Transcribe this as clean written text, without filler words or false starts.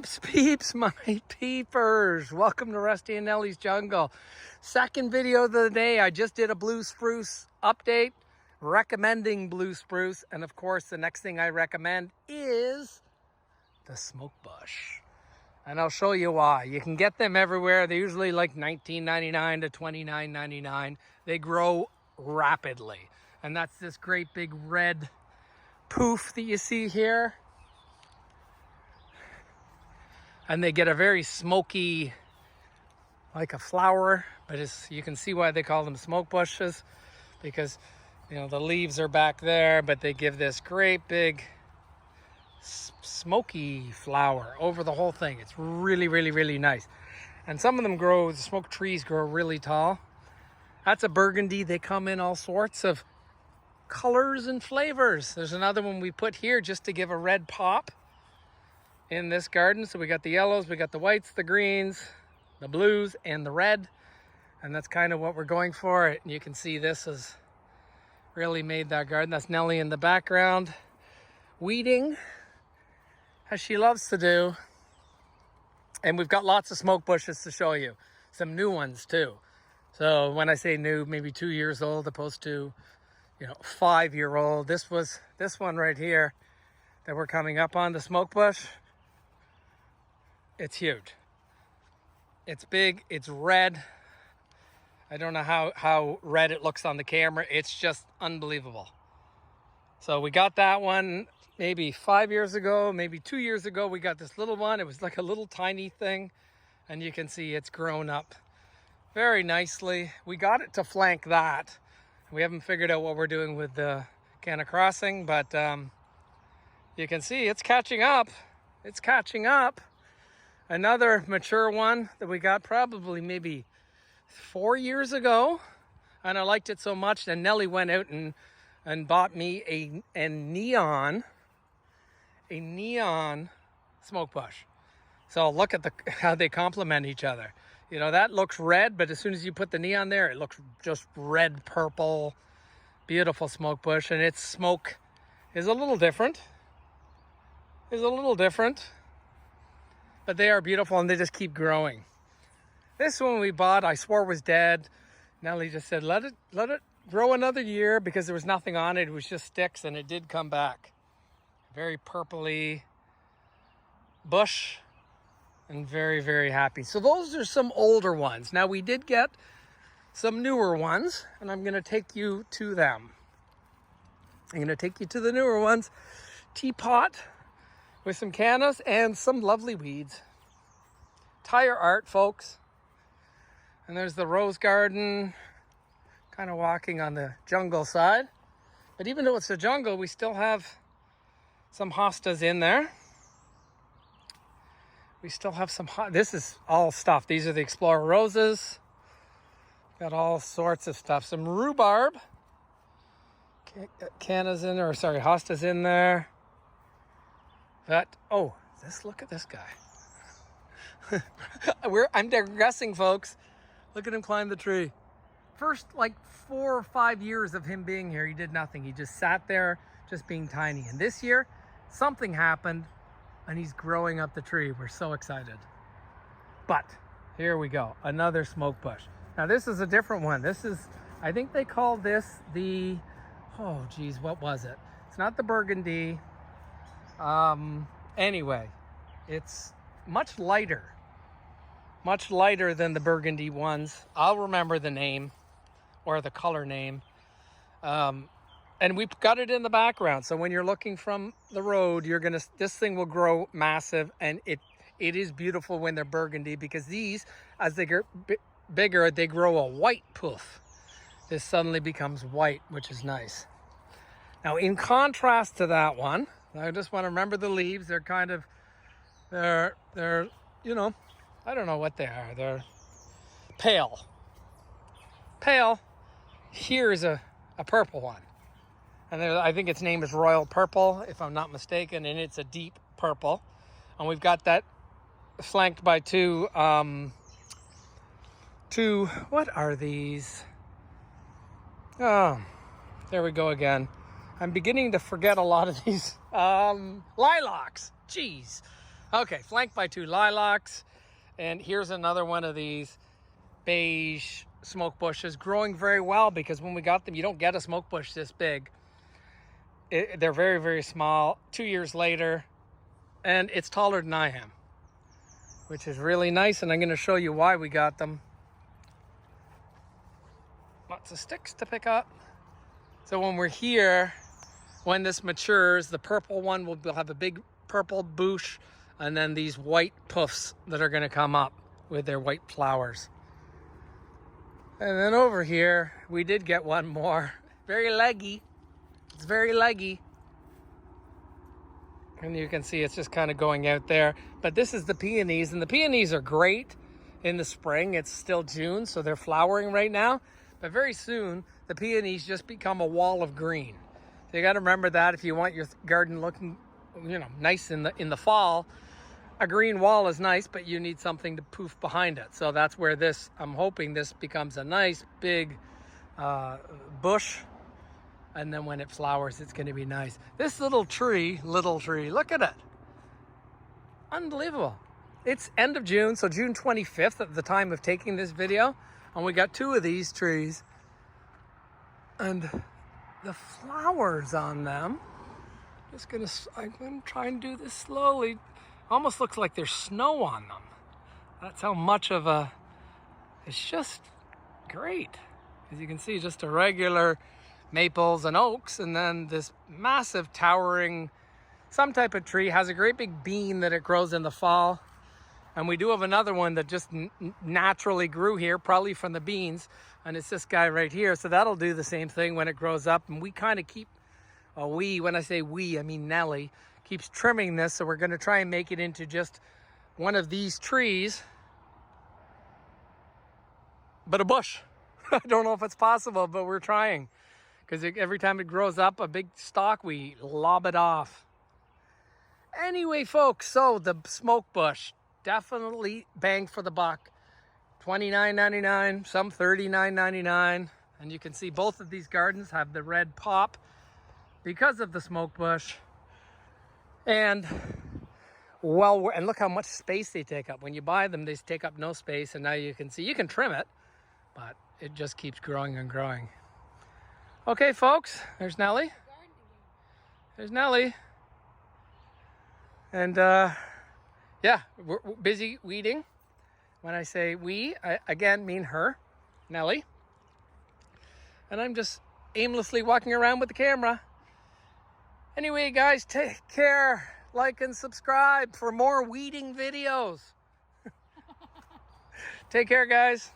Peeps, my peepers. Welcome to Rusty and Nellie's Jungle. Second video of the day. I just did a blue spruce update, recommending blue spruce. And of course, the next thing I recommend is the smoke bush. And I'll show you why. You can get them everywhere. They're usually like $19.99 to $29.99. They grow rapidly. And that's this great big red poof that you see here. And they get a very smoky, like a flower, but you can see why they call them smoke bushes, because the leaves are back there, but they give this great big smoky flower over the whole thing. It's really, really, really nice. And some of them the smoke trees grow really tall. That's a burgundy. They come in all sorts of colors and flavors. There's another one we put here just to give a red pop in this garden. So we got the yellows, we got the whites, the greens, the blues, and the red. And that's kind of what we're going for. And you can see this has really made that garden. That's Nellie in the background, weeding, as she loves to do. And we've got lots of smoke bushes to show you. Some new ones too. So when I say new, maybe 2 years old opposed to 5-year-old. This one right here that we're coming up on, the smoke bush. It's huge. It's big. It's red. I don't know how red it looks on the camera. It's just unbelievable. So we got that one maybe 5 years ago, maybe 2 years ago. We got this little one. It was like a little tiny thing. And you can see it's grown up very nicely. We got it to flank that. We haven't figured out what we're doing with the Canna Crossing, but you can see it's catching up. It's catching up. Another mature one that we got probably maybe 4 years ago. And I liked it so much that Nellie went out and bought me a neon smoke bush. So look at how they complement each other. That looks red, but as soon as you put the neon there, it looks just red, purple, beautiful smoke bush. And its smoke is a little different. But they are beautiful, and they just keep growing. This one we bought, I swore was dead. Nellie just said, let it grow another year, because there was nothing on it. It was just sticks, and it did come back. Very purpley bush, and very, very happy. So those are some older ones. Now we did get some newer ones, and I'm going to take you to them. I'm going to take you to the newer ones. Teapot with some cannas and some lovely weeds. Tire art, folks. And there's the rose garden, kind of walking on the jungle side. But even though it's a jungle, we still have some hostas in there. We still have some this is all stuff. These are the Explorer roses. Got all sorts of stuff. Some rhubarb. Cannas in there, or sorry, hostas in there. Look at this guy. I'm digressing, folks. Look at him climb the tree. First, 4 or 5 years of him being here, he did nothing. He just sat there, just being tiny. And this year, something happened, and he's growing up the tree. We're so excited. But here we go, another smoke bush. Now this is a different one. I think they call this what was it? It's not the burgundy. Anyway, it's much lighter than the burgundy ones. I'll remember the name or the color name. And we've got it in the background. So when you're looking from the road, this thing will grow massive, and it is beautiful when they're burgundy, because these, as they get bigger, they grow a white poof. This suddenly becomes white, which is nice. Now, in contrast to that one, I just want to remember the leaves. They're I don't know what they are. They're pale. Here's a purple one. And I think its name is Royal Purple, if I'm not mistaken, and it's a deep purple. And we've got that flanked by two, what are these? Oh, there we go again. I'm beginning to forget a lot of these lilacs. Jeez. Okay, flanked by 2 lilacs. And here's another one of these beige smoke bushes growing very well, because when we got them, you don't get a smoke bush this big. They're very, very small. 2 years later, and it's taller than I am, which is really nice. And I'm going to show you why we got them. Lots of sticks to pick up. So when we're here, when this matures, the purple one will have a big purple bush, and then these white puffs that are going to come up with their white flowers. And then over here, we did get one more. Very leggy. It's very leggy. And you can see it's just kind of going out there. But this is the peonies, and the peonies are great in the spring. It's still June, so they're flowering right now. But very soon, the peonies just become a wall of green. So you got to remember that if you want your garden looking, nice in the fall. A green wall is nice, but you need something to poof behind it. So that's where I'm hoping this becomes a nice big bush. And then when it flowers, it's going to be nice. This little tree, look at it. Unbelievable. It's end of June, so June 25th at the time of taking this video. And we got 2 of these trees. And the flowers on them, I'm going to try and do this slowly. Almost looks like there's snow on them. That's how much of it's just great. As you can see, just a regular maples and oaks, and then this massive towering, some type of tree, has a great big bean that it grows in the fall. And we do have another one that just naturally grew here, probably from the beans, and it's this guy right here. So that'll do the same thing when it grows up. And we kind of keep, when I say we, I mean Nellie, keeps trimming this. So we're going to try and make it into just one of these trees, but a bush. I don't know if it's possible, but we're trying. Because every time it grows up, a big stalk, we lob it off. Anyway, folks, so the smoke bush, definitely bang for the buck. $29.99, some $39.99. And you can see both of these gardens have the red pop because of the smoke bush. And and look how much space they take up. When you buy them, they take up no space. And now you can see, you can trim it, but it just keeps growing and growing. Okay, folks, there's Nellie. There's Nellie. And yeah, we're busy weeding. When I say we, I again mean her, Nellie. And I'm just aimlessly walking around with the camera. Anyway, guys, take care. Like and subscribe for more weeding videos. Take care, guys.